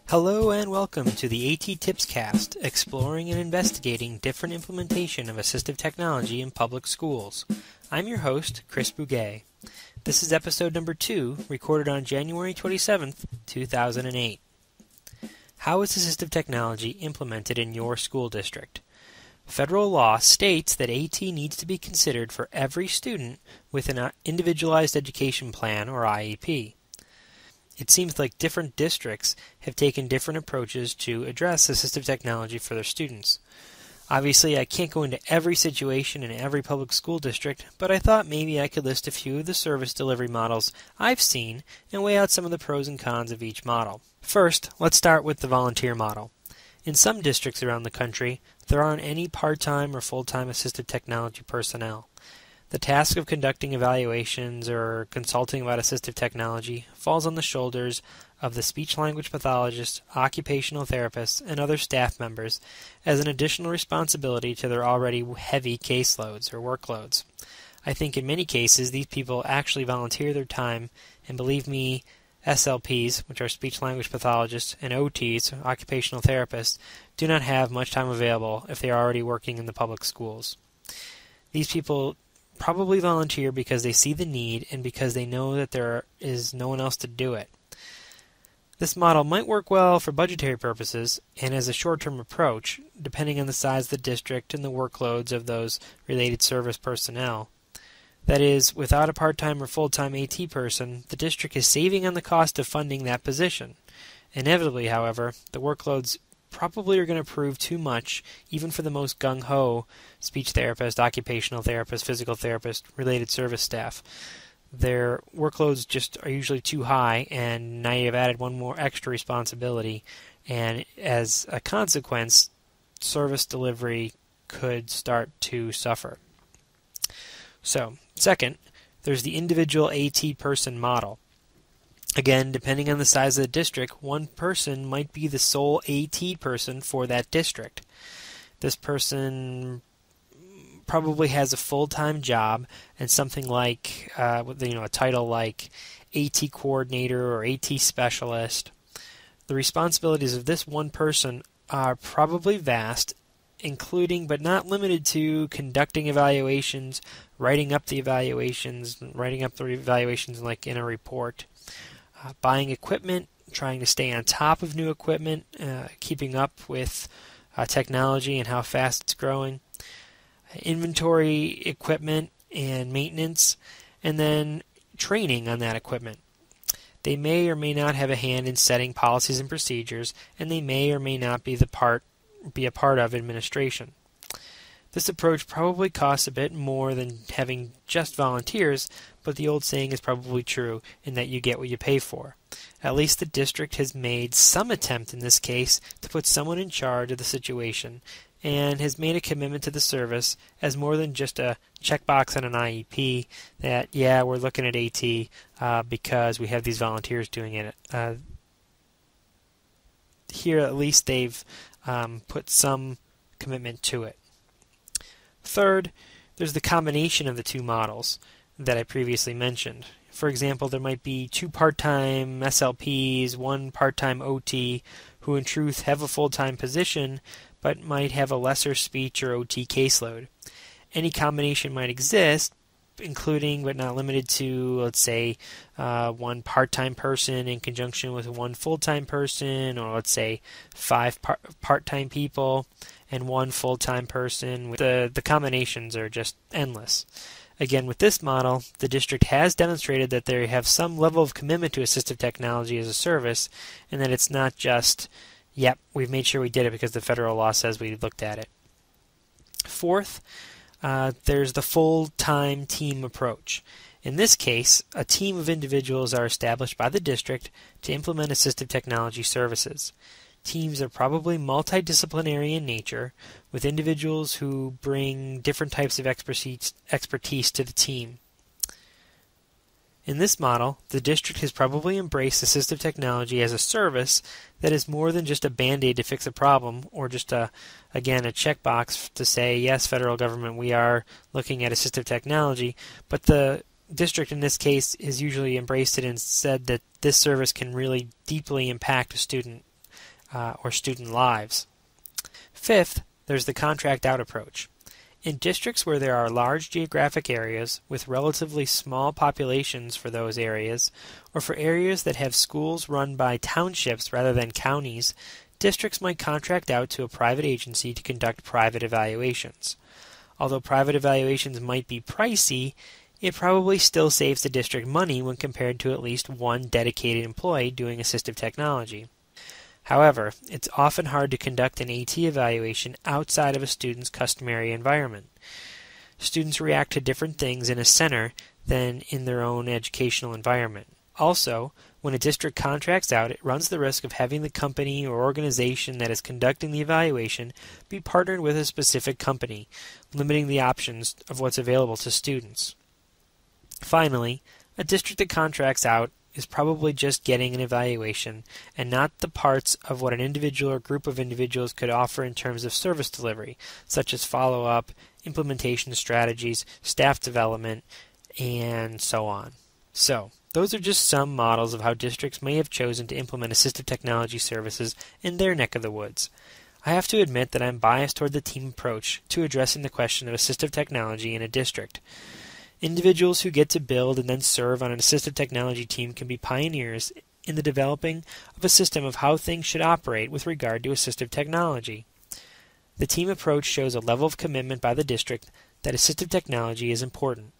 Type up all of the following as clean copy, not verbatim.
Hello and welcome to the A.T.TIPSCAST, exploring and investigating different implementation of assistive technology in public schools. I'm your host, Chris Bouguet. This is episode number 2, recorded on January 27th, 2008. How is assistive technology implemented in your school district? Federal law states that AT needs to be considered for every student with an individualized education plan, or IEP. It seems like different districts have taken different approaches to address assistive technology for their students. Obviously, I can't go into every situation in every public school district, but I thought maybe I could list a few of the service delivery models I've seen and weigh out some of the pros and cons of each model. First, let's start with the volunteer model. In some districts around the country, there aren't any part-time or full-time assistive technology personnel. The task of conducting evaluations or consulting about assistive technology falls on the shoulders of the speech-language pathologist, occupational therapists, and other staff members as an additional responsibility to their already heavy caseloads or workloads. I think in many cases these people actually volunteer their time, and believe me, SLPs, which are speech-language pathologists, and OTs, occupational therapists, do not have much time available if they are already working in the public schools. These people probably volunteer because they see the need and because they know that there is no one else to do it. This model might work well for budgetary purposes and as a short-term approach, depending on the size of the district and the workloads of those related service personnel. That is, without a part-time or full-time AT person, the district is saving on the cost of funding that position. Inevitably, however, the workloads probably are going to prove too much, even for the most gung-ho speech therapist, occupational therapist, physical therapist, related service staff. Their workloads just are usually too high, and now you've added one more extra responsibility, and as a consequence, service delivery could start to suffer. So, second, there's the individual AT person model. Again, depending on the size of the district, one person might be the sole AT person for that district. This person probably has a full-time job and something like, a title like AT coordinator or AT specialist. The responsibilities of this one person are probably vast, including but not limited to conducting evaluations, writing up the evaluations like in a report. Buying equipment, trying to stay on top of new equipment, keeping up with technology and how fast it's growing, inventory equipment and maintenance, and then training on that equipment. They may or may not have a hand in setting policies and procedures, and they may or may not be a part of administration. This approach probably costs a bit more than having just volunteers, but the old saying is probably true in that you get what you pay for. At least the district has made some attempt in this case to put someone in charge of the situation and has made a commitment to the service as more than just a checkbox on an IEP that, yeah, we're looking at AT because we have these volunteers doing it. Here at least they've put some commitment to it. Third, there's the combination of the two models that I previously mentioned. For example, there might be 2 part-time SLPs, 1 part-time OT, who in truth have a full-time position, but might have a lesser speech or OT caseload. Any combination might exist, including but not limited to, let's say, 1 part-time person in conjunction with 1 full-time person, or let's say 5 part-time people and 1 full-time person. The combinations are just endless. Again, with this model, the district has demonstrated that they have some level of commitment to assistive technology as a service, and that it's not just, yep, we've made sure we did it because the federal law says we looked at it. Fourth, there's the full-time team approach. In this case, a team of individuals are established by the district to implement assistive technology services. Teams are probably multidisciplinary in nature, with individuals who bring different types of expertise to the team. In this model, the district has probably embraced assistive technology as a service that is more than just a band-aid to fix a problem, or just a checkbox to say, yes, federal government, we are looking at assistive technology, but the district in this case has usually embraced it and said that this service can really deeply impact a student. or student lives. Fifth, there's the contract out approach. In districts where there are large geographic areas with relatively small populations for those areas, or for areas that have schools run by townships rather than counties, districts might contract out to a private agency to conduct private evaluations. Although private evaluations might be pricey, it probably still saves the district money when compared to at least one dedicated employee doing assistive technology. However, it's often hard to conduct an AT evaluation outside of a student's customary environment. Students react to different things in a center than in their own educational environment. Also, when a district contracts out, it runs the risk of having the company or organization that is conducting the evaluation be partnered with a specific company, limiting the options of what's available to students. Finally, a district that contracts out is probably just getting an evaluation and not the parts of what an individual or group of individuals could offer in terms of service delivery, such as follow-up, implementation strategies, staff development, and so on. So, those are just some models of how districts may have chosen to implement assistive technology services in their neck of the woods. I have to admit that I'm biased toward the team approach to addressing the question of assistive technology in a district. Individuals who get to build and then serve on an assistive technology team can be pioneers in the developing of a system of how things should operate with regard to assistive technology. The team approach shows a level of commitment by the district that assistive technology is important.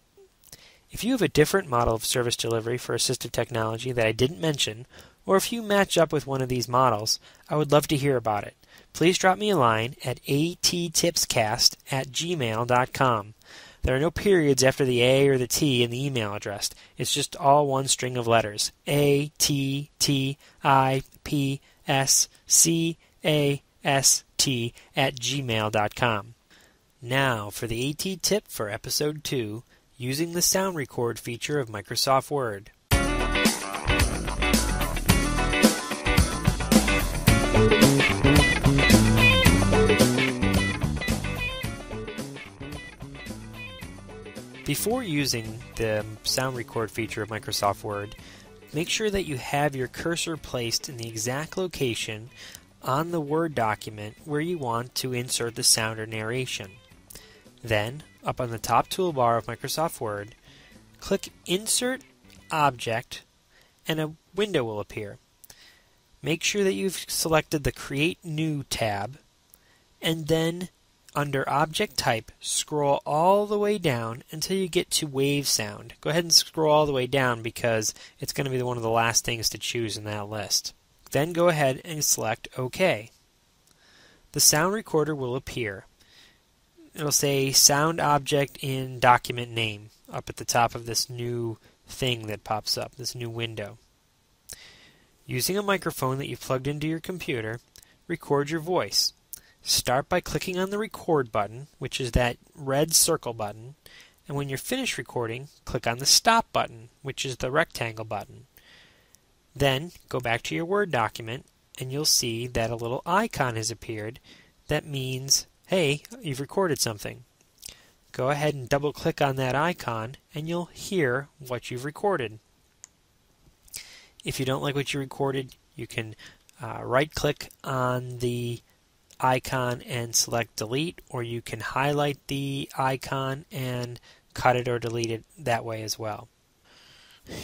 If you have a different model of service delivery for assistive technology that I didn't mention, or if you match up with one of these models, I would love to hear about it. Please drop me a line at A.T.TIPSCAST@gmail.com. There are no periods after the A or the T in the email address. It's just all one string of letters. A.T.TIPSCAST@gmail.com. Now for the AT tip for episode 2, using the sound record feature of Microsoft Word. Before using the sound record feature of Microsoft Word, make sure that you have your cursor placed in the exact location on the Word document where you want to insert the sound or narration. Then, up on the top toolbar of Microsoft Word, click Insert Object and a window will appear. Make sure that you've selected the Create New tab, and then under Object Type, scroll all the way down until you get to Wave Sound. Go ahead and scroll all the way down because it's going to be one of the last things to choose in that list. Then go ahead and select OK. The sound recorder will appear. It'll say Sound Object in Document Name up at the top of this new thing that pops up, this new window. Using a microphone that you've plugged into your computer, record your voice. Start by clicking on the record button, which is that red circle button, and when you're finished recording, click on the stop button, which is the rectangle button. Then go back to your Word document and you'll see that a little icon has appeared that means, hey, you've recorded something. Go ahead and double click on that icon and you'll hear what you've recorded. If you don't like what you recorded, you can right click on the icon and select delete, or you can highlight the icon and cut it or delete it that way as well.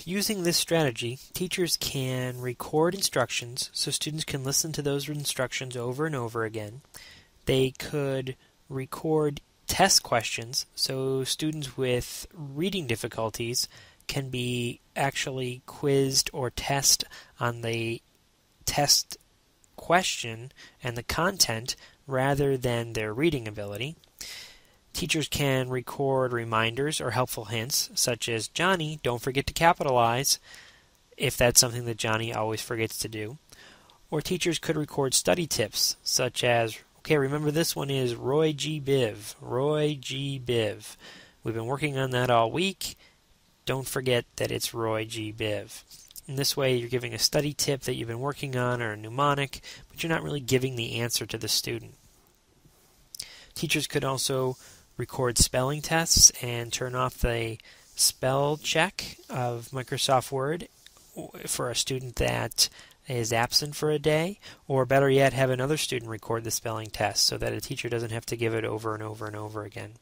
Using this strategy, teachers can record instructions so students can listen to those instructions over and over again. They could record test questions so students with reading difficulties can be actually quizzed or tested on the test question and the content rather than their reading ability. Teachers can record reminders or helpful hints such as, Johnny, don't forget to capitalize, if that's something that Johnny always forgets to do. Or teachers could record study tips such as, okay, remember this one is Roy G. Biv. Roy G. Biv. We've been working on that all week. Don't forget that it's Roy G. Biv. In this way, you're giving a study tip that you've been working on or a mnemonic, but you're not really giving the answer to the student. Teachers could also record spelling tests and turn off the spell check of Microsoft Word for a student that is absent for a day, or better yet, have another student record the spelling test so that a teacher doesn't have to give it over and over and over again.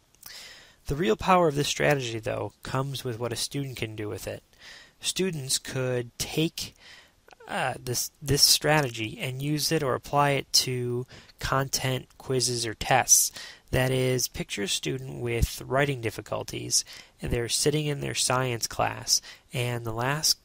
The real power of this strategy, though, comes with what a student can do with it. Students could take this strategy and use it or apply it to content, quizzes, or tests. That is, picture a student with writing difficulties, and they're sitting in their science class, and the last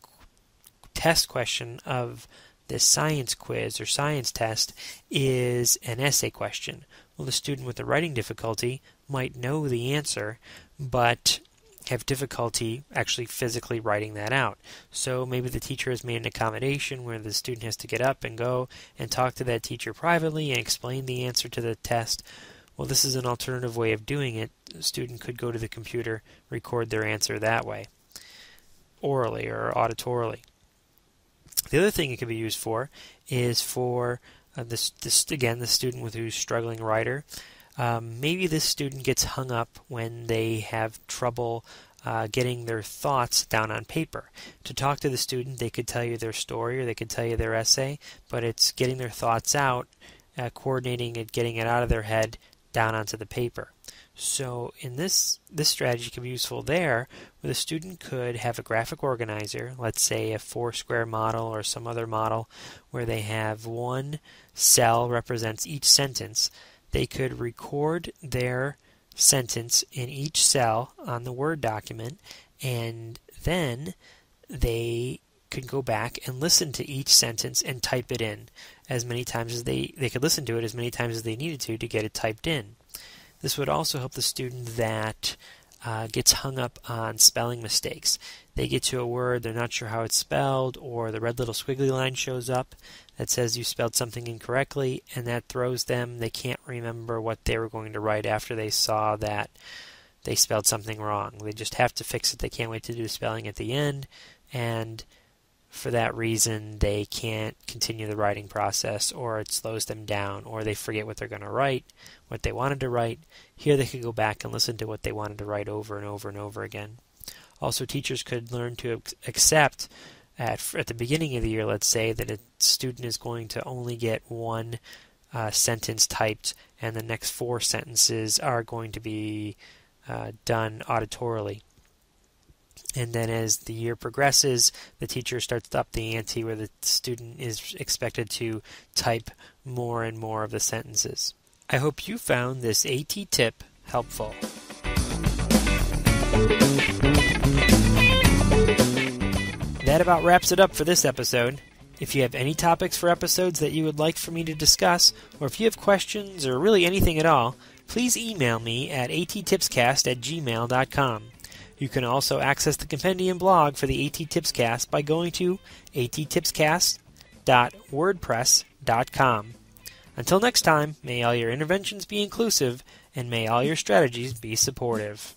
test question of this science quiz or science test is an essay question. Well, the student with the writing difficulty might know the answer, but have difficulty actually physically writing that out. So maybe the teacher has made an accommodation where the student has to get up and go and talk to that teacher privately and explain the answer to the test. Well, this is an alternative way of doing it. The student could go to the computer, record their answer that way, orally or auditorily. The other thing it could be used for is for the student who's struggling writer. Maybe this student gets hung up when they have trouble getting their thoughts down on paper. To talk to the student, they could tell you their story or they could tell you their essay, but it's getting their thoughts out, coordinating it, getting it out of their head down onto the paper. So in this strategy can be useful there, where the student could have a graphic organizer, let's say a 4-square model or some other model, where they have one cell represents each sentence. They could record their sentence in each cell on the Word document, and then they could go back and listen to each sentence and type it in as many times as they could listen to it as many times as they needed to get it typed in. This would also help the student that gets hung up on spelling mistakes. They get to a word, they're not sure how it's spelled, or the red little squiggly line shows up that says you spelled something incorrectly, and that throws them. They can't remember what they were going to write after they saw that they spelled something wrong. They just have to fix it. They can't wait to do the spelling at the end, and for that reason they can't continue the writing process, or it slows them down, or they forget what they're going to write, what they wanted to write. Here they could go back and listen to what they wanted to write over and over and over again. Also, teachers could learn to accept at the beginning of the year, let's say, that a student is going to only get one sentence typed, and the next 4 sentences are going to be done auditorily. And then as the year progresses, the teacher starts to up the ante where the student is expected to type more and more of the sentences. I hope you found this AT-TIP helpful. That about wraps it up for this episode. If you have any topics for episodes that you would like for me to discuss, or if you have questions or really anything at all, please email me at A.T.TIPSCAST@gmail.com. You can also access the compendium blog for the A.T.TIPSCAST by going to A.T.TIPSCAST.wordpress.com. Until next time, may all your interventions be inclusive, and may all your strategies be supportive.